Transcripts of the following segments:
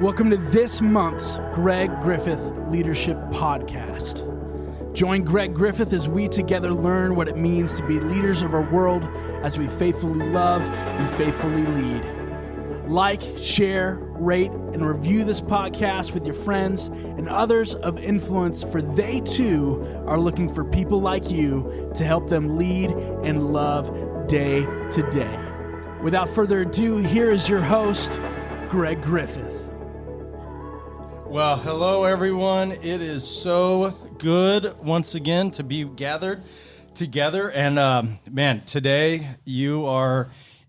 Welcome to this month's Greg Griffith Leadership Podcast. Join Greg Griffith as we together learn what it means to be leaders of our world as we faithfully love and faithfully lead. Like, share, rate, and review this podcast with your friends and others of influence, for they too are looking for people like you to help them lead and love day to day. Without further ado, here is your host, Greg Griffith. Well, hello everyone. It is so good once again to be gathered together. And man, today you are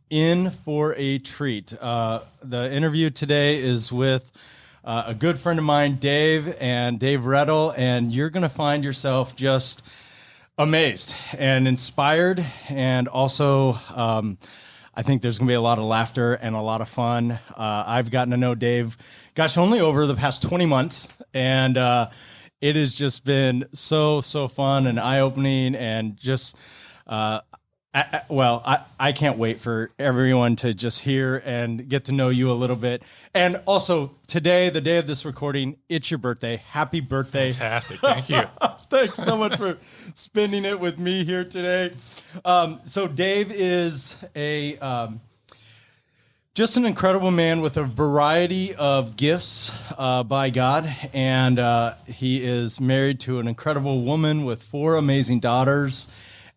in for a treat. The interview today is with a good friend of mine, Dave Reddel, and you're going to find yourself just amazed and inspired. And also, I think there's going to be a lot of laughter and a lot of fun. I've gotten to know Dave, only over the past 20 months. And it has just been so fun and eye-opening and just, I can't wait for everyone to just hear and get to know you a little bit. And also today, the day of this recording, it's your birthday. Happy birthday. Fantastic. Thank you. Thanks so much for spending it with me here today. So Dave is just an incredible man with a variety of gifts by God. And he is married to an incredible woman with 4 amazing daughters.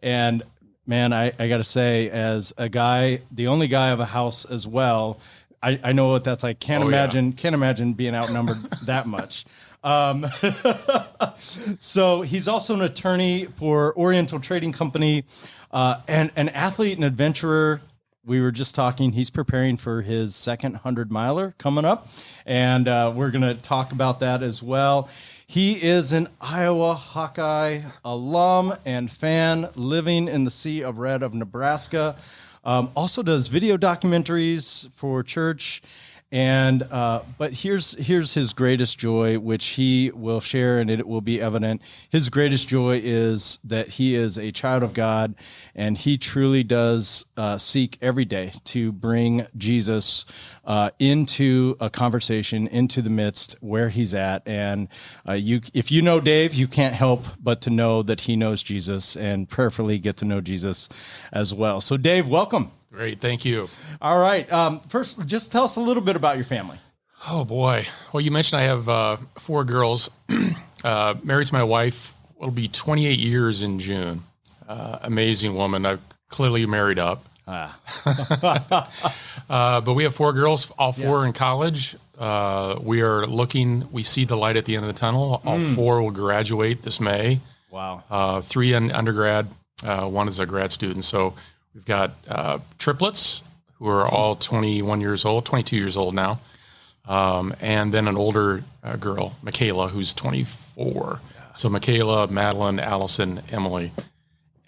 And man, I got to say, as a guy, the only guy of a house as well, I know what that's like. Can't imagine being outnumbered that much. So he's also an attorney for Oriental Trading Company, and an athlete and adventurer. We were just talking, he's preparing for his second 100-miler coming up, and we're going to talk about that as well. He is an Iowa Hawkeye alum and fan living in the Sea of Red of Nebraska. Also does video documentaries for church. And but here's his greatest joy, which he will share, and it will be evident. His greatest joy is that he is a child of God, and he truly does seek every day to bring Jesus into a conversation, into the midst where he's at. And if you know Dave, you can't help but to know that he knows Jesus, and prayerfully get to know Jesus as well. So Dave, welcome. Great. Thank you. All right. First, just tell us a little bit about your family. Oh, boy. Well, you mentioned I have 4 girls. Married to my wife. It'll be 28 years in June. Amazing woman. I've clearly married up. But we have 4 girls, all 4 in college. We see the light at the end of the tunnel. All 4 will graduate this May. Wow. 3 in undergrad. 1 is a grad student. So we've got triplets who are all 22 years old now. And then an older girl, Michaela, who's 24. Yeah. So Michaela, Madeline, Allison, Emily,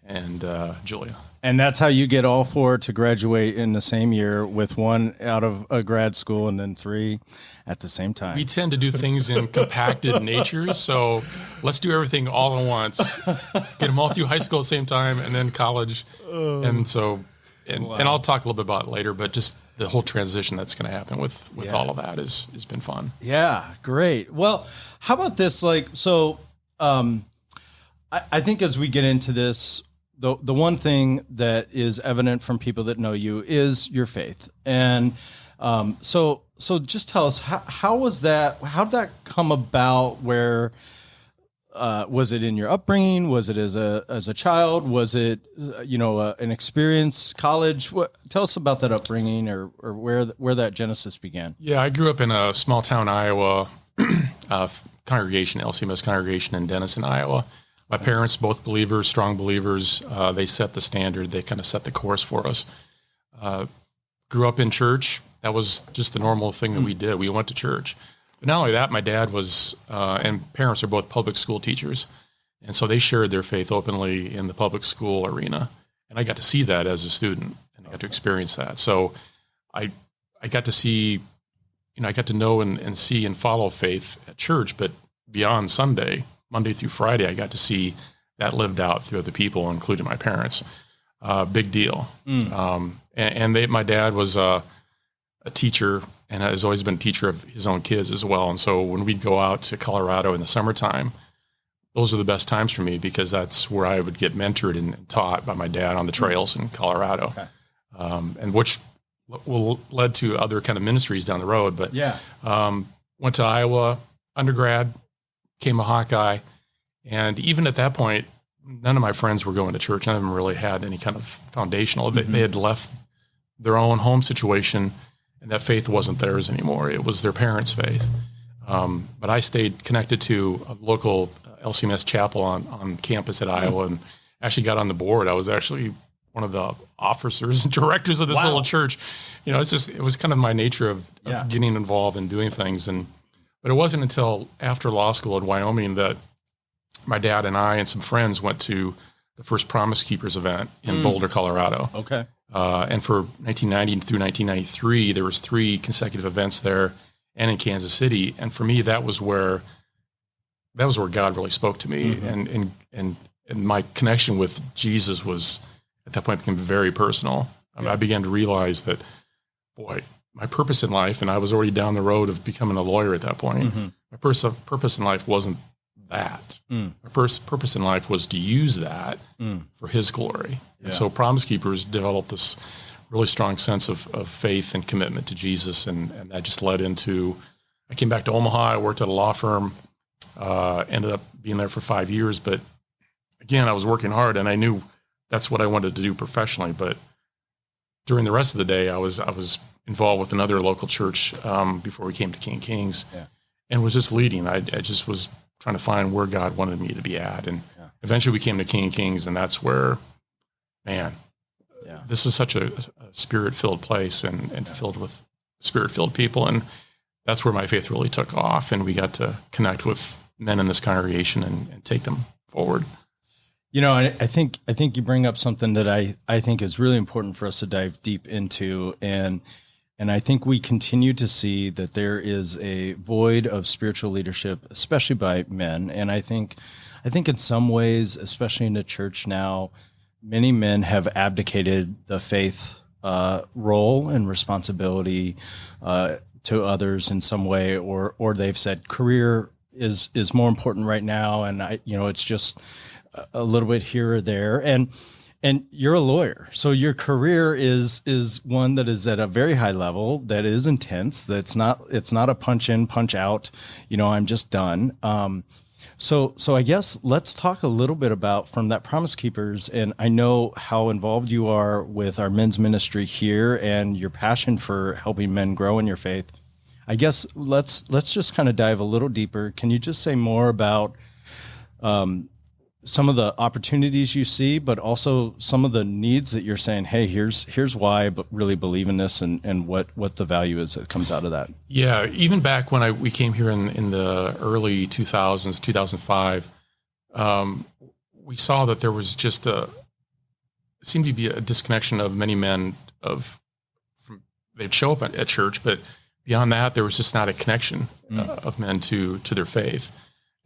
and Julia. And that's how you get all 4 to graduate in the same year, with 1 out of a grad school and then 3 at the same time. We tend to do things in compacted nature, so let's do everything all at once. Get them all through high school at the same time, and then college. And I'll talk a little bit about it later, but just the whole transition that's going to happen with all of that has been fun. Yeah, great. Well, how about this? I think as we get into this, the one thing that is evident from people that know you is your faith. And so just tell us, how was that? How did that come about? Where was it in your upbringing? Was it as a child? Was it an experience, college? Tell us about that upbringing, or where that genesis began. Yeah, I grew up in a small town, Iowa, congregation, LCMS congregation in Denison, Iowa. My parents, both believers, strong believers. They set the standard. They kind of set the course for us. Grew up in church. That was just the normal thing that we did. We went to church. But not only that, my dad was, and parents are both public school teachers. And so they shared their faith openly in the public school arena. And I got to see that as a student, and I got to experience that. So I got to see, I got to know and see and follow faith at church, but beyond Sunday, Monday through Friday, I got to see that lived out through other people, including my parents. Big deal. And my dad was a teacher and has always been a teacher of his own kids as well. And so when we'd go out to Colorado in the summertime, those are the best times for me because that's where I would get mentored and taught by my dad on the trails in Colorado, and which led to other kind of ministries down the road. But went to Iowa undergrad, became a Hawkeye, and even at that point, none of my friends were going to church. None of them really had any kind of foundational. They had left their own home situation, and that faith wasn't theirs anymore. It was their parents' faith. But I stayed connected to a local LCMS chapel on campus at Iowa, and actually got on the board. I was actually one of the officers and directors of this little church. You know, it was kind of my nature of getting involved and doing things. But it wasn't until after law school in Wyoming that my dad and I and some friends went to the first Promise Keepers event in Boulder, Colorado. Okay. And for 1990 through 1993, there was 3 consecutive events there and in Kansas City. And for me, that was where God really spoke to me. And my connection with Jesus was at that point became very personal. I began to realize that, boy, my purpose in life, and I was already down the road of becoming a lawyer at that point. My purpose in life wasn't that. My purpose in life was to use that for his glory. And so Promise Keepers developed this really strong sense of faith and commitment to Jesus. And that just led into, I came back to Omaha, I worked at a law firm, ended up being there for 5 years. But again, I was working hard and I knew that's what I wanted to do professionally. But during the rest of the day, I was involved with another local church before we came to King Kings and was just leading. I just was trying to find where God wanted me to be at. And eventually we came to King Kings, and that's where, this is such a spirit-filled place and filled with spirit-filled people. And that's where my faith really took off. And we got to connect with men in this congregation and take them forward. You know, I think you bring up something that I think is really important for us to dive deep into. And I think we continue to see that there is a void of spiritual leadership, especially by men. And I think in some ways, especially in the church now, many men have abdicated the faith role and responsibility to others in some way, or they've said career is more important right now, and it's just a little bit here or there. And you're a lawyer, so your career is one that is at a very high level, that is intense. It's not a punch in, punch out. I'm just done. So I guess let's talk a little bit about from that Promise Keepers. And I know how involved you are with our men's ministry here and your passion for helping men grow in your faith. I guess let's just kind of dive a little deeper. Can you just say more about some of the opportunities you see, but also some of the needs that you're saying, hey, here's why I really believe in this, and what the value is that comes out of that? Yeah, even back when we came here in the early 2000s, 2005, we saw that there was just seemed to be a disconnection of many men they'd show up at church, but beyond that, there was just not a connection of men to their faith.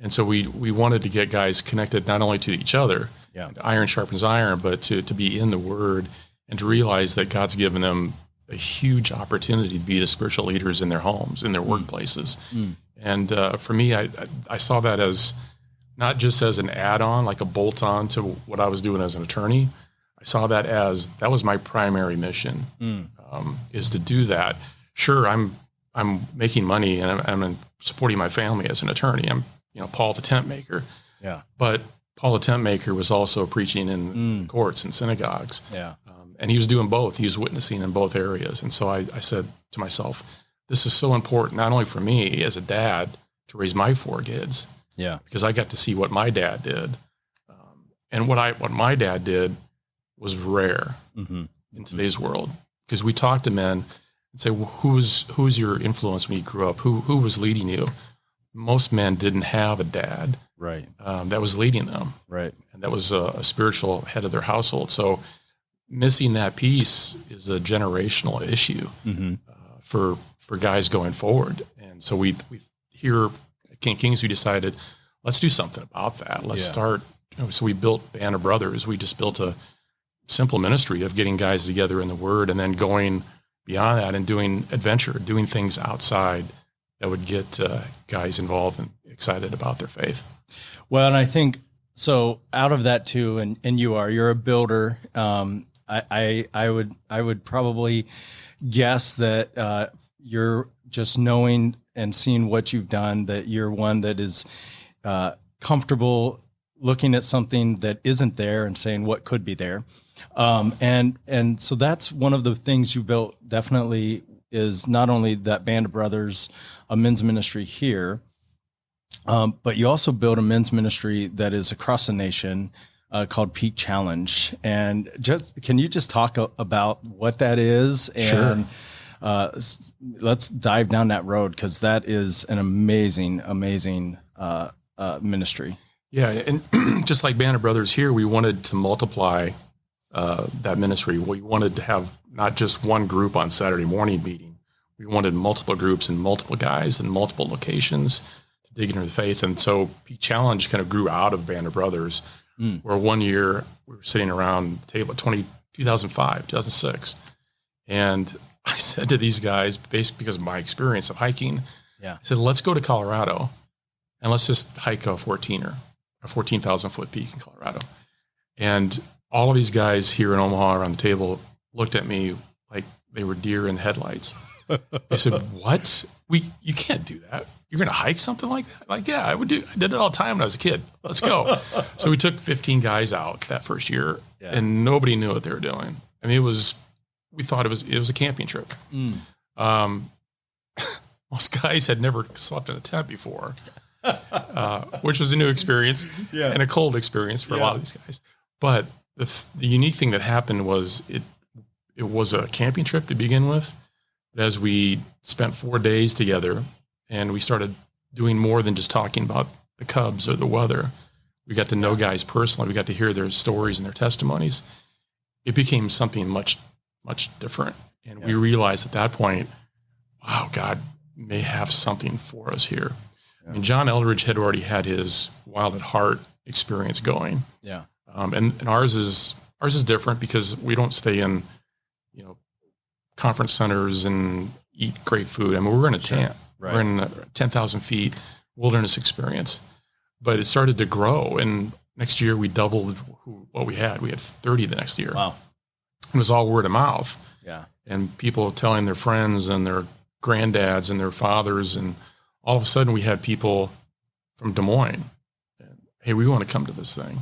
And so we wanted to get guys connected not only to each other, iron sharpens iron, but to be in the Word and to realize that God's given them a huge opportunity to be the spiritual leaders in their homes, in their workplaces. And for me, I saw that as not just as an add-on, like a bolt-on to what I was doing as an attorney. I saw that as that was my primary mission, is to do that. Sure, I'm making money and I'm supporting my family as an attorney. I'm Paul the tent maker. Yeah. But Paul the tent maker was also preaching in courts and synagogues. Yeah. And he was doing both. He was witnessing in both areas. And so I said to myself, this is so important, not only for me as a dad to raise my 4 kids. Yeah. Because I got to see what my dad did. And what my dad did was rare in today's world. Because we talk to men and say, well, who was your influence when you grew up? Who was leading you? Most men didn't have a dad, right? That was leading them, right? And that was a spiritual head of their household. So missing that piece is a generational issue for guys going forward. And so we here at King Kings, we decided let's do something about that. Let's start. So we built Band of Brothers. We just built a simple ministry of getting guys together in the Word and then going beyond that and doing adventure, doing things outside that would get guys involved and excited about their faith. Well, and I think so out of that too, and you're a builder. I would probably guess that you're just knowing and seeing what you've done, that you're one that is comfortable looking at something that isn't there and saying what could be there. And so that's one of the things you built, definitely, is not only that Band of Brothers, a men's ministry here, but you also built a men's ministry that is across the nation called Peak Challenge. And can you just talk about what that is? And let's dive down that road, because that is an amazing ministry. Yeah, and just like Band of Brothers here, we wanted to multiply that ministry. We wanted to have not just one group on Saturday morning meeting. We wanted multiple groups and multiple guys in multiple locations to dig into the faith. And so Peak Challenge kind of grew out of Band of Brothers, where one year we were sitting around the table, 2005, 2006. And I said to these guys, basically because of my experience of hiking, I said, let's go to Colorado and let's just hike a 14,000 foot peak in Colorado. And all of these guys here in Omaha around the table looked at me like they were deer in headlights. They said, what? You can't do that. You're going to hike something like that? Like, yeah, I did it all the time when I was a kid. Let's go. So we took 15 guys out that first year, and nobody knew what they were doing. I mean, we thought it was a camping trip. Most guys had never slept in a tent before, which was a new experience and a cold experience for a lot of these guys. But the unique thing that happened was it was a camping trip to begin with. But as we spent 4 days together and we started doing more than just talking about the Cubs or the weather, we got to know guys personally. We got to hear their stories and their testimonies. It became something much, much different. And we realized at that point, wow, God may have something for us here. I mean, John Eldridge had already had his Wild at Heart experience going. Yeah. And ours is different because we don't stay in, conference centers and eat great food. I mean, we're in a tent. Right. We're in 10,000 feet wilderness experience. But it started to grow, and next year we doubled what we had. We had 30 the next year. Wow. It was all word of mouth. Yeah. And people telling their friends and their granddads and their fathers, and all of a sudden we had people from Des Moines. Hey, we want to come to this thing.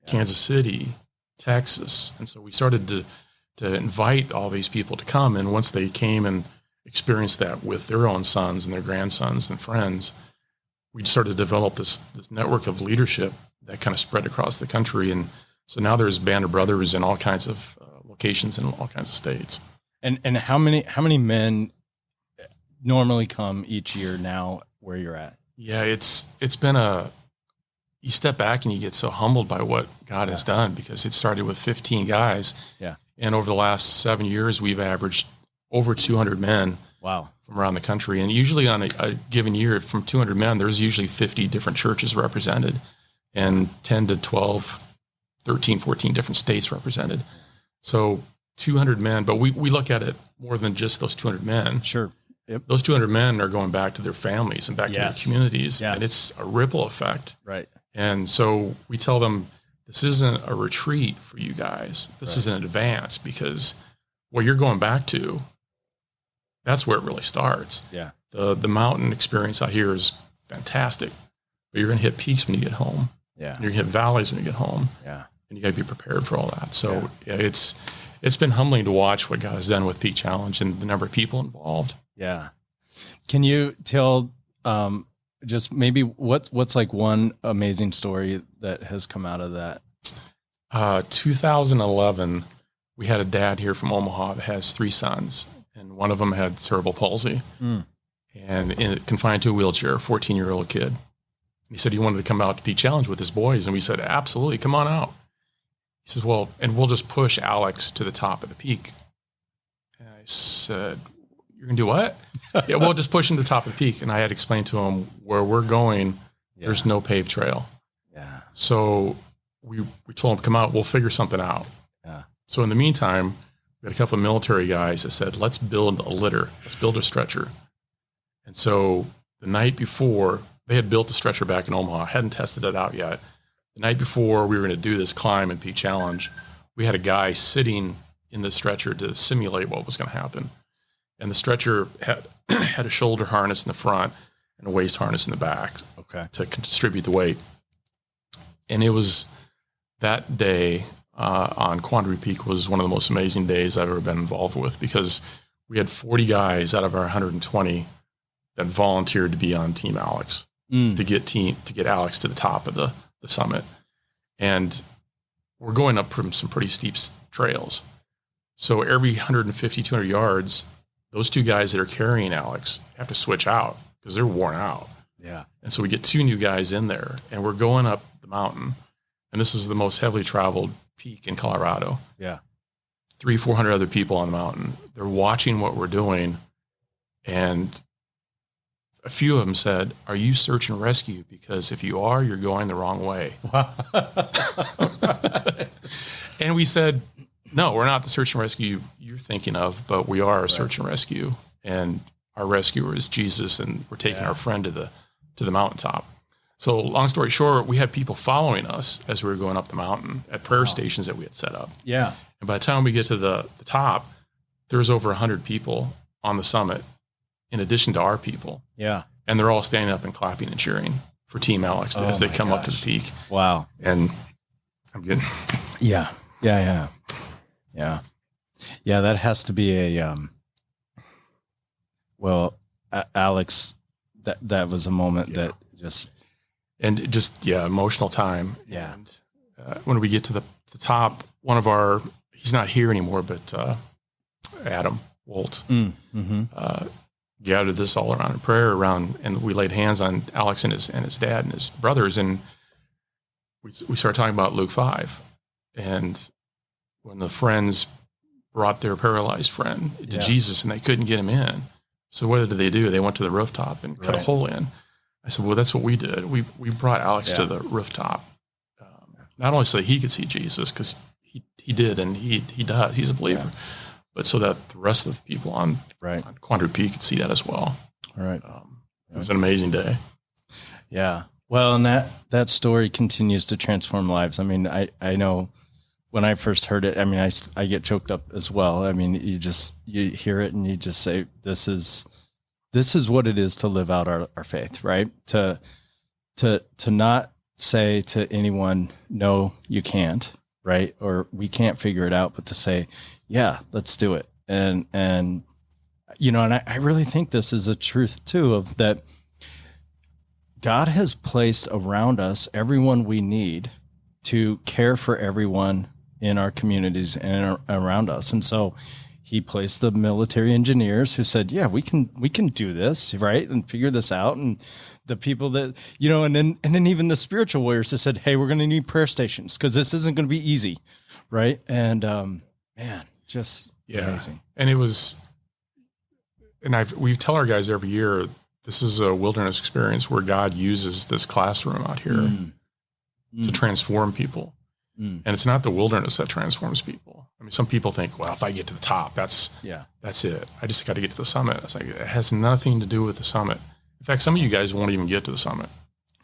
Kansas City, Texas. And so we started to invite all these people to come. And once they came and experienced that with their own sons and their grandsons and friends, we started to develop this network of leadership that kind of spread across the country. And so now there's Band of Brothers in all kinds of locations in all kinds of states. And how many men normally come each year now where you're at? Yeah, it's been you step back and you get so humbled by what God has done, because it started with 15 guys. Yeah. And over the last 7 years, we've averaged over 200 men. Wow. From around the country. And usually on a given year, from 200 men, there's usually 50 different churches represented and 10 to 12, 13, 14 different states represented. So 200 men, but we look at it more than just those 200 men. Sure. Yep. Those 200 men are going back to their families and back to their communities. Yes. And it's a ripple effect. Right. And so we tell them, this isn't a retreat for you guys. This is an advance, because what you're going back to, that's where it really starts. Yeah. The mountain experience out here is fantastic, but you're going to hit peaks when you get home. Yeah. And you're going to hit valleys when you get home. Yeah. And you got to be prepared for all that. So it's been humbling to watch what God has done with Peak Challenge and the number of people involved. Yeah. Can you tell, just maybe what's like one amazing story that has come out of that? 2011, we had a dad here from Omaha that has 3 sons, and one of them had cerebral palsy and confined to a wheelchair, a 14-year-old kid. And he said he wanted to come out to Peak Challenge with his boys, and we said, absolutely, come on out. He says, well, and we'll just push Alex to the top of the peak. And I said, you're going to do what? Yeah, we'll just push him to the top of the peak. And I had explained to him, where we're going, there's no paved trail. Yeah. So we told him, come out, we'll figure something out. Yeah. So in the meantime, we had a couple of military guys that said, let's build a litter. Let's build a stretcher. And so the night before, they had built the stretcher back in Omaha, hadn't tested it out yet. The night before we were going to do this climb and peak challenge, we had a guy sitting in the stretcher to simulate what was going to happen. And the stretcher had had a shoulder harness in the front and a waist harness in the back to distribute the weight. And it was that day on Quandary Peak was one of the most amazing days I've ever been involved with, because we had 40 guys out of our 120 that volunteered to be on Team Alex to get Alex to the top of the summit. And we're going up from some pretty steep trails. So every 150, 200 yards, those two guys that are carrying Alex have to switch out because they're worn out. Yeah. And so we get two new guys in there, and we're going up the mountain. And this is the most heavily traveled peak in Colorado. Yeah. 300-400 other people on the mountain. They're watching what we're doing. And a few of them said, are you search and rescue? Because if you are, you're going the wrong way. And we said, no, we're not the search and rescue you're thinking of, but we are a search and rescue. And our rescuer is Jesus, and we're taking our friend to the mountaintop. So long story short, we had people following us as we were going up the mountain at prayer stations that we had set up. Yeah. And by the time we get to the top, there's over 100 people on the summit, in addition to our people. Yeah. And they're all standing up and clapping and cheering for Team Alex as they come up to the peak. Wow. And I'm getting... Yeah. Yeah, that has to be a, Alex, that was a moment that just... And just, emotional time. Yeah. And when we get to the top, one of our, he's not here anymore, but Adam Wolt gathered this all around in prayer and we laid hands on Alex and his dad and his brothers. And we started talking about Luke 5. And when the friends brought their paralyzed friend to Jesus and they couldn't get him in. So what did they do? They went to the rooftop and cut a hole in. I said, well, that's what we did. We brought Alex to the rooftop, not only so that he could see Jesus, because he did and he does. He's a believer, but so that the rest of the people on Quandary Peak could see that as well. All right. It was an amazing day. Yeah. Well, and that story continues to transform lives. I mean, I know when I first heard it, I mean, I get choked up as well. I mean, you hear it and you just say, this is what it is to live out our faith, right? To not say to anyone, no, you can't, right? Or we can't figure it out, but to say, yeah, let's do it. And I really think this is a truth too, of that God has placed around us everyone we need to care for everyone in our communities and around us. And so he placed the military engineers who said, yeah, we can do this, right? And figure this out. And the people that, and then even the spiritual warriors that said, hey, we're going to need prayer stations because this isn't going to be easy. Right. And, just amazing. And it was, and we tell our guys every year, this is a wilderness experience where God uses this classroom out here to transform people. And it's not the wilderness that transforms people. I mean, some people think, well, if I get to the top, that's it. I just got to get to the summit. It's like, it has nothing to do with the summit. In fact, some of you guys won't even get to the summit.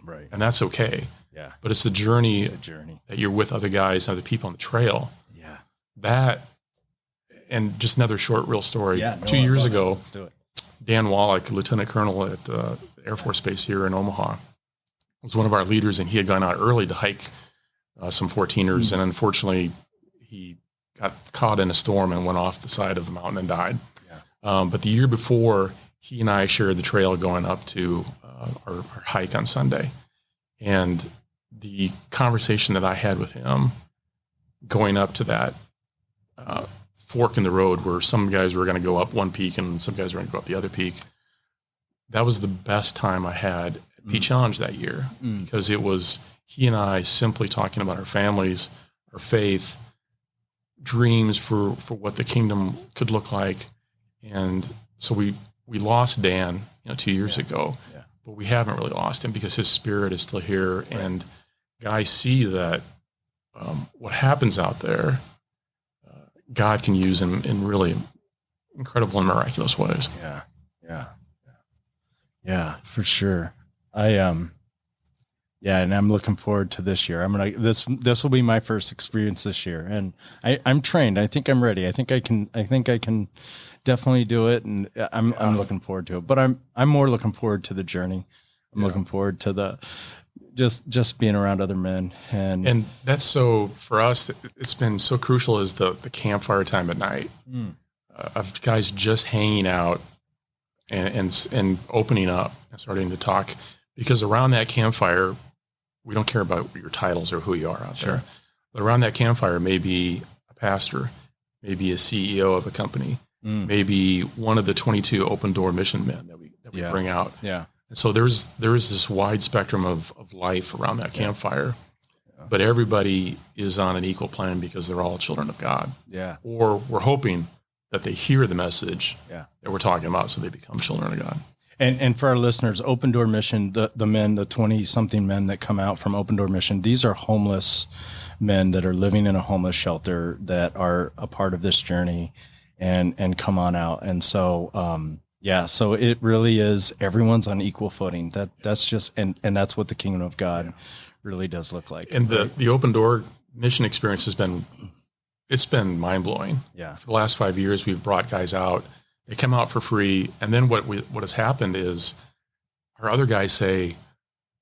Right. And that's okay. Yeah. But it's the journey that you're with other guys and other people on the trail. Yeah. That, and just another short, real story. Yeah, 2 years ago, let's do it. Dan Wallach, Lieutenant Colonel at the Air Force Base here in Omaha, was one of our leaders, and he had gone out early to hike some 14ers, and unfortunately, he got caught in a storm and went off the side of the mountain and died. Yeah. But the year before, he and I shared the trail going up to our hike on Sunday, and the conversation that I had with him going up to that fork in the road where some guys were going to go up one peak and some guys were going to go up the other peak. That was the best time I had at Peak Challenge that year, because it was he and I simply talking about our families, our faith, dreams for what the kingdom could look like. And so we lost Dan, 2 years ago, but we haven't really lost him because his spirit is still here. Right. And guys see that what happens out there, God can use in really incredible and miraculous ways. Yeah, for sure. And I'm looking forward to this year. This will be my first experience this year, and I'm trained. I think I'm ready. I think I can definitely do it, and I'm looking forward to it. But I'm more looking forward to the journey. I'm looking forward to the just being around other men, and that's so for us. It's been so crucial is the campfire time at night of guys just hanging out and opening up and starting to talk, because around that campfire, we don't care about your titles or who you are out there. But around that campfire may be a pastor, maybe a CEO of a company, maybe one of the 22 open door mission men that we bring out. Yeah. And so there is this wide spectrum of life around that campfire, but everybody is on an equal plane because they're all children of God. Yeah. Or we're hoping that they hear the message that we're talking about, so they become children of God. And for our listeners, Open Door Mission, the men, the 20-something men that come out from Open Door Mission, these are homeless men that are living in a homeless shelter that are a part of this journey and come on out. And so, so it really is, everyone's on equal footing. That's just, and that's what the kingdom of God really does look like. And the Open Door Mission experience has been mind blowing. Yeah. For the last 5 years, we've brought guys out. They come out for free, and then what has happened is our other guys say,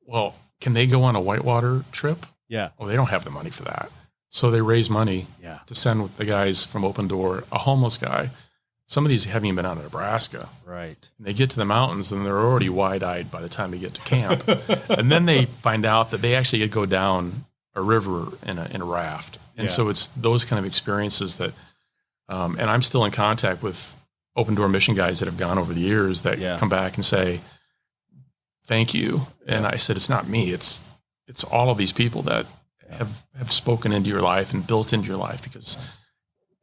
"Well, can they go on a whitewater trip?" Yeah. Well, they don't have the money for that, so they raise money to send with the guys from Open Door, a homeless guy. Some of these haven't even been out of Nebraska. Right. And they get to the mountains, and they're already wide-eyed by the time they get to camp. And then they find out that they actually go down a river in a raft. And so it's those kind of experiences that, and I'm still in contact with Open Door Mission guys that have gone over the years that come back and say, "Thank you." And I said, it's not me. It's all of these people that have spoken into your life and built into your life, because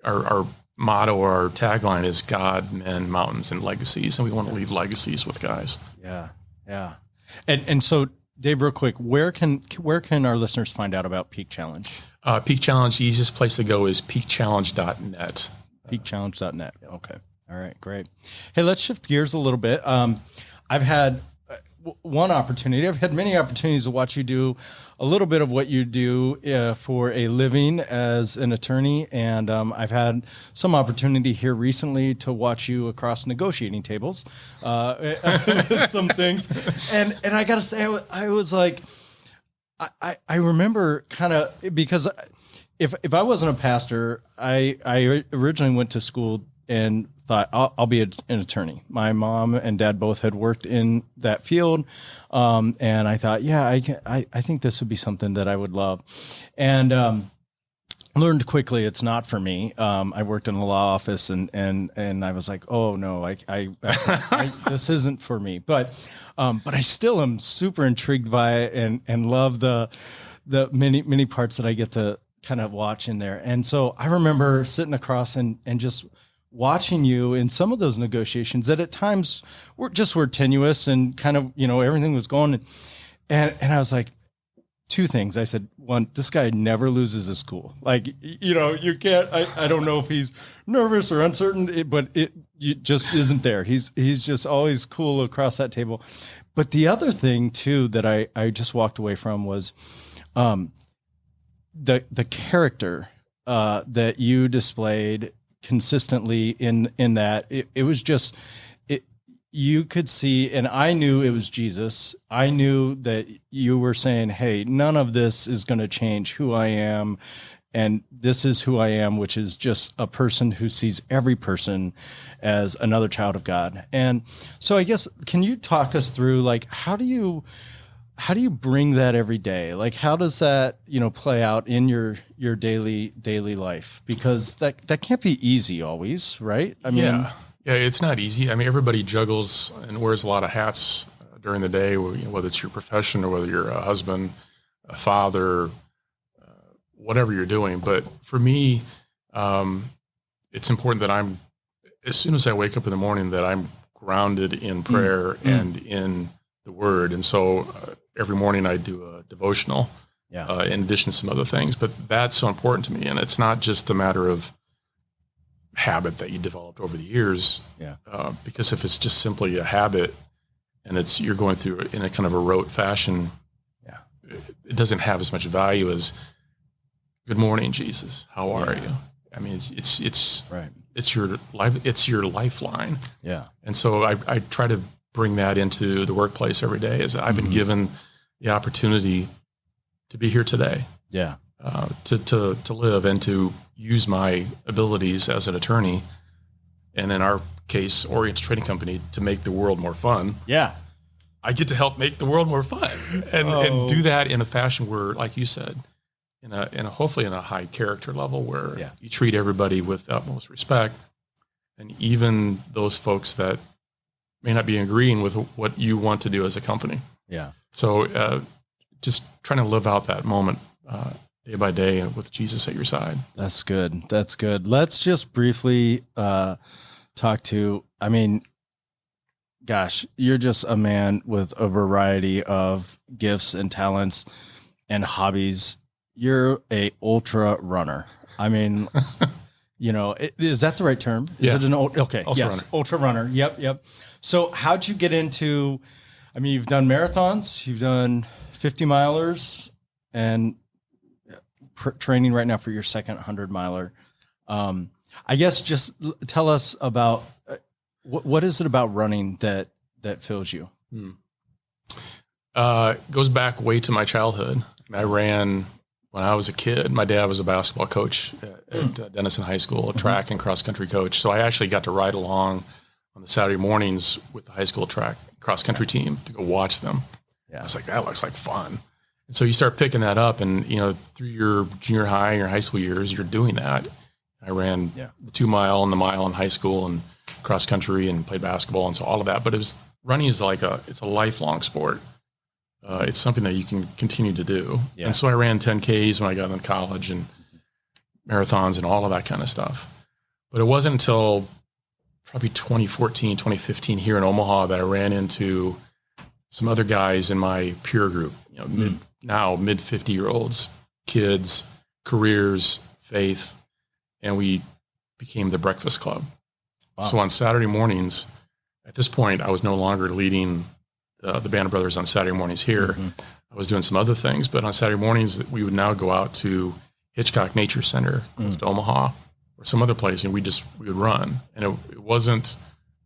our motto, our tagline is God, men, mountains, and legacies. And we want to leave legacies with guys. Yeah. Yeah. And so Dave, real quick, where can our listeners find out about Peak Challenge? Peak Challenge, the easiest place to go is peakchallenge.net. Peakchallenge.net. Okay. All right, great. Hey, let's shift gears a little bit. I've had one opportunity. I've had many opportunities to watch you do a little bit of what you do for a living as an attorney, and I've had some opportunity here recently to watch you across negotiating tables with some things. And I got to say, I was like, I remember kind of, because if I wasn't a pastor, I originally went to school and thought I'll be an attorney. My mom and dad both had worked in that field, and I thought, I think this would be something that I would love, and learned quickly it's not for me. I worked in a law office, and I was like, oh no, I this isn't for me. But I still am super intrigued by it and love the many parts that I get to kind of watch in there. And so I remember sitting across and just watching you in some of those negotiations that at times were tenuous and kind of, everything was going. And I was like, two things. I said, one, this guy never loses his cool. Like, you can't, I don't know if he's nervous or uncertain, but it just isn't there. He's just always cool across that table. But the other thing too, that I just walked away from was, the character, that you displayed consistently in that it was just, you could see, and I knew it was Jesus. I knew that you were saying, hey, none of this is going to change who I am. And this is who I am, which is just a person who sees every person as another child of God. And so I guess, can you talk us through, like, how do you bring that every day? Like, how does that, play out in your daily life? Because that can't be easy always, right? I mean, yeah, it's not easy. I mean, everybody juggles and wears a lot of hats during the day, whether it's your profession or whether you're a husband, a father, whatever you're doing. But for me, it's important that as soon as I wake up in the morning, that I'm grounded in prayer and in the Word. And so every morning I do a devotional, in addition to some other things. But that's so important to me. And it's not just a matter of habit that you developed over the years. Yeah. Because if it's just simply a habit and you're going through it in a kind of a rote fashion, it doesn't have as much value as "Good morning, Jesus. How are you?" I mean, it's right. It's your life. It's your lifeline. Yeah. And so I try to bring that into the workplace every day. Is I've been given the opportunity to be here today. Yeah. To live and to use my abilities as an attorney, and in our case, Oriental Trading Company, to make the world more fun. Yeah. I get to help make the world more fun and do that in a fashion where, like you said, in a hopefully in a high character level where you treat everybody with the utmost respect, and even those folks that may not be agreeing with what you want to do as a company. Yeah. So just trying to live out that moment day by day with Jesus at your side. That's good. That's good. Let's just briefly talk to, I mean, gosh, you're just a man with a variety of gifts and talents and hobbies. You're a ultra runner. I mean, is that the right term? Is it an okay? Ultra runner. Ultra runner. Yep. So how'd you get into, I mean, you've done marathons, you've done 50 milers, and training right now for your second 100-miler. I guess just tell us about what is it about running that fills you? Goes back way to my childhood. I ran when I was a kid. My dad was a basketball coach at Denison High School, a track and cross country coach. So I actually got to ride along on the Saturday mornings with the high school track cross country team to go watch them. Yeah. I was like, that looks like fun. And so you start picking that up, and through your junior high and your high school years, you're doing that. I ran the 2 mile and the mile in high school and cross country and played basketball, and so all of that. But running is it's a lifelong sport. It's something that you can continue to do. Yeah. And so I ran 10Ks when I got into college and marathons and all of that kind of stuff. But it wasn't until probably 2014, 2015 here in Omaha that I ran into some other guys in my peer group, mid 50-year-olds, kids, careers, faith, and we became the Breakfast Club. Wow. So on Saturday mornings, at this point, I was no longer leading the Band of Brothers on Saturday mornings here. Mm-hmm. I was doing some other things, but on Saturday mornings, we would now go out to Hitchcock Nature Center, close to Omaha, or some other place, and we would run. And it wasn't,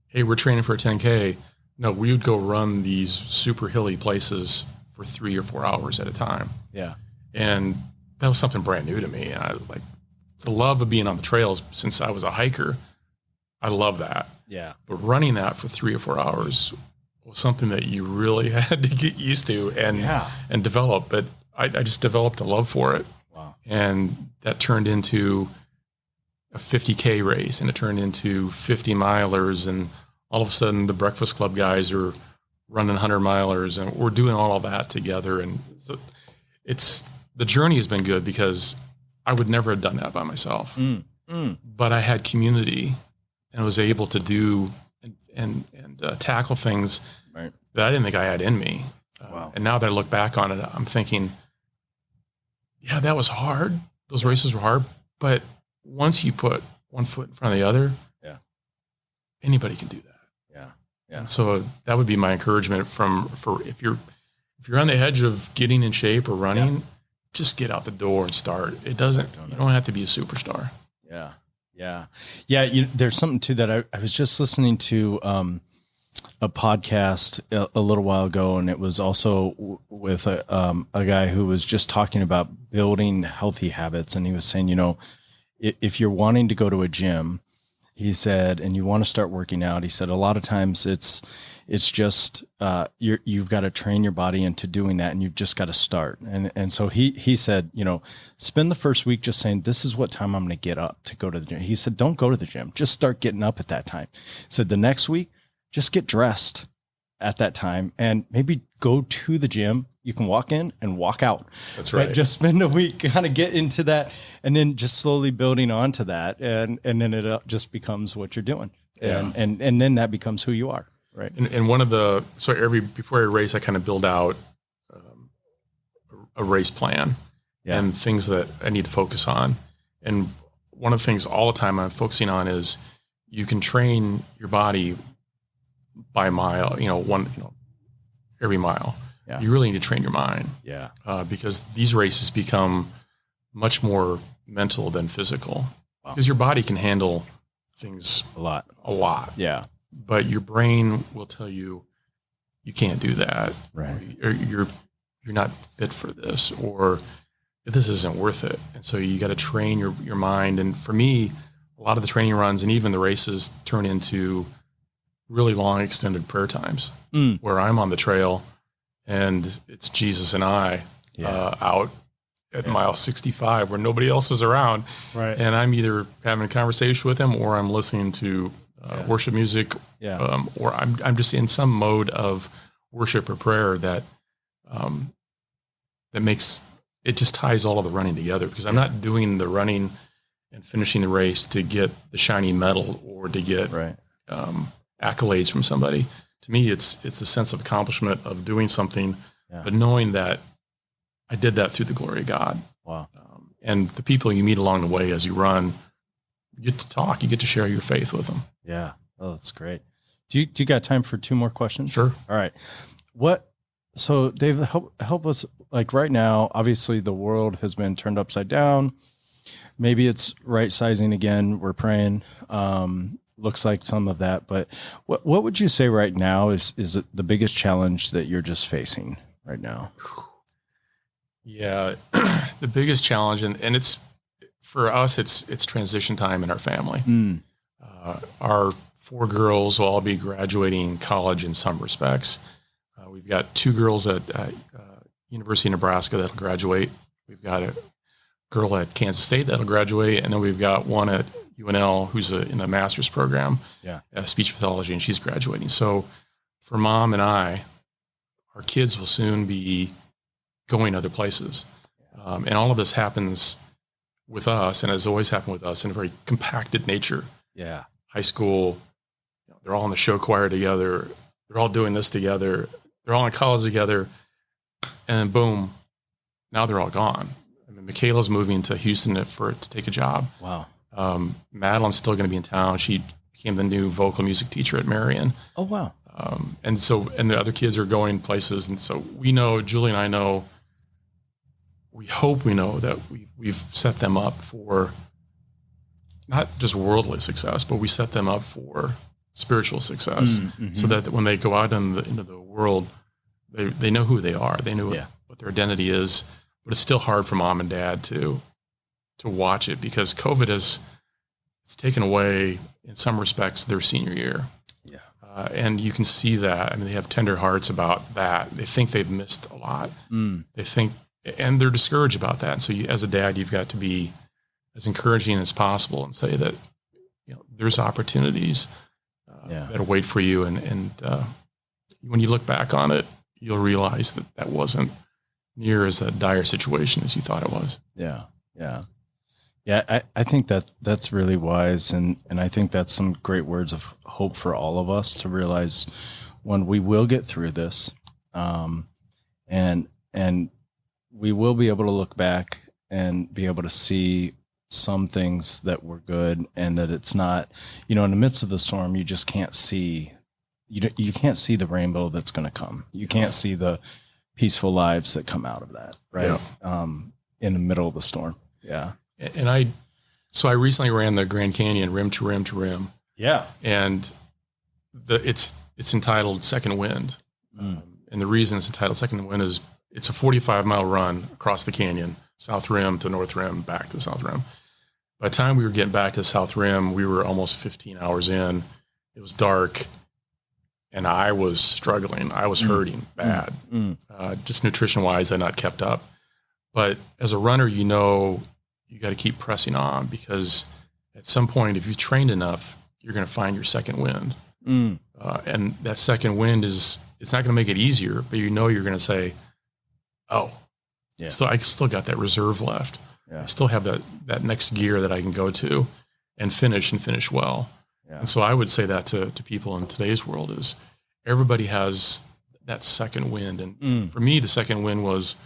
hey, we're training for a 10K. No, we would go run these super hilly places for 3 or 4 hours at a time. Yeah. And that was something brand new to me. And I like the love of being on the trails since I was a hiker. I love that. Yeah. But running that for 3 or 4 hours was something that you really had to get used to and develop. But I just developed a love for it. Wow. And that turned into a 50K race, and it turned into 50 milers, and all of a sudden the Breakfast Club guys are running 100 milers, and we're doing all of that together. And so the journey has been good because I would never have done that by myself. But I had community and was able to do and tackle things that I didn't think I had in me. Wow. And now that I look back on it, I'm thinking, yeah, that was hard. Those races were hard. But once you put one foot in front of the other, anybody can do that. Yeah. And so that would be my encouragement for if you're on the edge of getting in shape or running, just get out the door and start. You don't have to be a superstar. Yeah. There's something too that I was just listening to a podcast a little while ago, and it was also with a guy who was just talking about building healthy habits. And he was saying, if you're wanting to go to a gym, he said, and you want to start working out, he said, a lot of times it's just, you've got to train your body into doing that, and you've just got to start. And so he said, spend the first week just saying, this is what time I'm going to get up to go to the gym. He said, don't go to the gym, just start getting up at that time. He said, the next week, just get dressed at that time and maybe go to the gym. You can walk in and walk out. That's right. But just spend a week, kind of get into that, and then just slowly building onto that. And then it just becomes what you're doing. Yeah. And then that becomes who you are. Right. And before every race, I kind of build out a race plan and things that I need to focus on. And one of the things all the time I'm focusing on is you can train your body by mile, every mile. Yeah. You really need to train your mind. Yeah. Because these races become much more mental than physical. Wow. Because your body can handle things A lot. Yeah. But your brain will tell you can't do that. Right. Or you're not fit for this, or this isn't worth it. And so you got to train your mind. And for me, a lot of the training runs and even the races turn into really long extended prayer times where I'm on the trail and it's Jesus and I out at mile 65 where nobody else is around. Right. And I'm either having a conversation with him or I'm listening to worship music, or I'm just in some mode of worship or prayer that makes it just ties all of the running together, because I'm not doing the running and finishing the race to get the shiny medal or to get accolades from somebody. To me, it's a sense of accomplishment of doing something, but knowing that I did that through the glory of God. Wow. And the people you meet along the way as you run, you get to talk, you get to share your faith with them. Yeah. Oh, that's great. Do you got time for 2 more questions? Sure. All right. So Dave, help us, like right now, obviously the world has been turned upside down. Maybe it's right sizing again. We're praying. Looks like some of that, but what would you say right now is the biggest challenge that you're just facing right now? Yeah. The biggest challenge, and it's for us, it's transition time in our family. Our 4 girls will all be graduating college in some respects. We've got 2 girls at University of Nebraska that'll graduate. We've got a girl at Kansas State that'll graduate, and then we've got one at UNL who's in a master's program, speech pathology, and she's graduating. So for Mom and I, our kids will soon be going other places. And all of this happens with us, and has always happened with us, in a very compacted nature. Yeah. High school, they're all in the show choir together. They're all doing this together. They're all in college together. And then boom, now they're all gone. I mean, Michaela's moving to Houston to take a job. Wow. Madeline's still going to be in town. She became the new vocal music teacher at Marion. Oh, wow. And the other kids are going places. And so we know, Julie and I know, we hope we know that we've set them up for not just worldly success, but we set them up for spiritual success, so that when they go out into the world, they know who they are. They know what their identity is. But it's still hard for Mom and Dad to watch it, because COVID it's taken away, in some respects, their senior year. Yeah. And you can see that. I mean, they have tender hearts about that. They think they've missed a lot. They think, and they're discouraged about that. And so as a dad, you've got to be as encouraging as possible and say that, there's opportunities that await for you. And when you look back on it, you'll realize that wasn't near as a dire situation as you thought it was. Yeah. Yeah. Yeah. I think that's really wise. And I think that's some great words of hope for all of us to realize when we will get through this, and we will be able to look back and be able to see some things that were good, and that it's not, in the midst of the storm, you just can't see, you can't see the rainbow that's going to come. You can't see the peaceful lives that come out of that, right? Yeah. In the middle of the storm. Yeah. And I recently ran the Grand Canyon rim to rim to rim. Yeah. And it's entitled Second Wind. And the reason it's entitled Second Wind is it's a 45-mile run across the canyon, South Rim to North Rim, back to South Rim. By the time we were getting back to South Rim, we were almost 15 hours in. It was dark, and I was struggling. I was hurting bad. Just nutrition-wise, I not kept up. But as a runner, you got to keep pressing on, because at some point, if you've trained enough, you're going to find your second wind. And that second wind it's not going to make it easier, but you're going to say, oh, I still got that reserve left. Yeah. I still have that next gear that I can go to and finish well. Yeah. And so I would say that to people in today's world is everybody has that second wind. And for me, the second wind was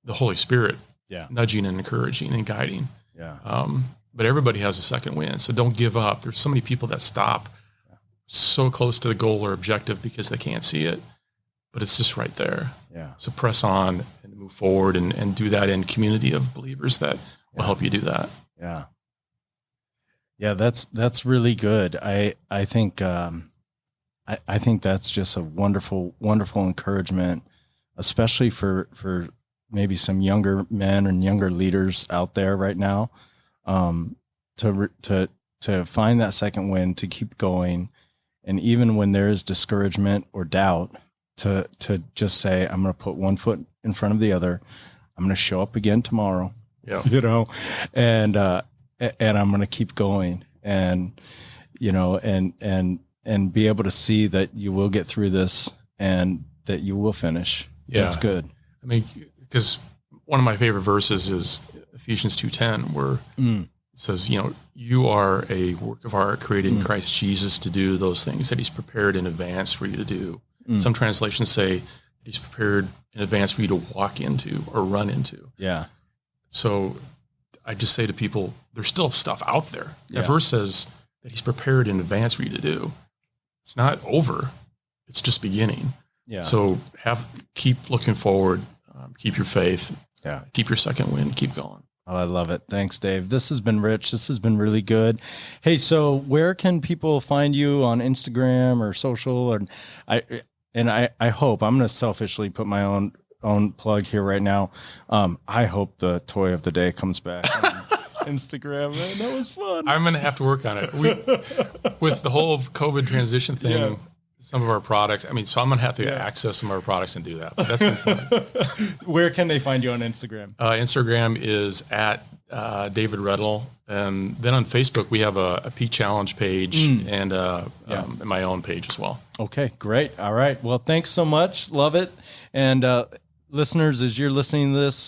the Holy Spirit nudging and encouraging and guiding. Yeah. but everybody has a second win. So don't give up. There's so many people that stop so close to the goal or objective because they can't see it, but it's just right there. Yeah. So press on and move forward and do that in community of believers that will help you do that. Yeah. Yeah. That's really good. I think, I think that's just a wonderful, wonderful encouragement, especially for maybe some younger men and younger leaders out there right now, to find that second win, to keep going. And even when there is discouragement or doubt, to just say, I'm going to put one foot in front of the other. I'm going to show up again tomorrow, and I'm going to keep going, and, and be able to see that you will get through this and that you will finish. Yeah. That's good. I mean, because one of my favorite verses is Ephesians 2:10, where it says, you are a work of art created in Christ Jesus to do those things that he's prepared in advance for you to do. Some translations say he's prepared in advance for you to walk into or run into. Yeah. So I just say to people, there's still stuff out there. That verse says that he's prepared in advance for you to do. It's not over. It's just beginning. Yeah. So keep looking forward, keep your faith, keep your second wind, keep going. Oh, I love it. Thanks, Dave. This has been rich. This has been really good. Hey, so where can people find you on Instagram or social? I hope, I'm going to selfishly put my own plug here right now. I hope the toy of the day comes back on Instagram. Man, that was fun. I'm going to have to work on it. With the whole COVID transition thing, some of our products, so I'm going to have to access some of our products and do that. But that's been fun. Where can they find you on Instagram? Instagram is at David Reddel. And then on Facebook, we have a P Challenge page and my own page as well. Okay, great. All right. Well, thanks so much. Love it. And listeners, as you're listening to this,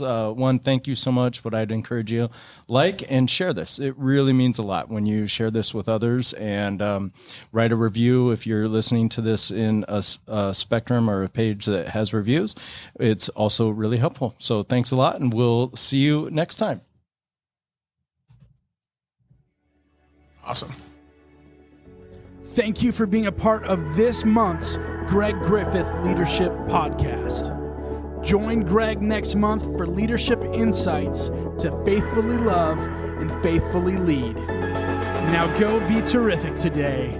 thank you so much. But I'd encourage you, like and share this. It really means a lot when you share this with others, and write a review. If you're listening to this in a spectrum or a page that has reviews, it's also really helpful. So thanks a lot, and we'll see you next time. Awesome. Thank you for being a part of this month's Greg Griffith Leadership Podcast. Join Greg next month for leadership insights to faithfully love and faithfully lead. Now go be terrific today.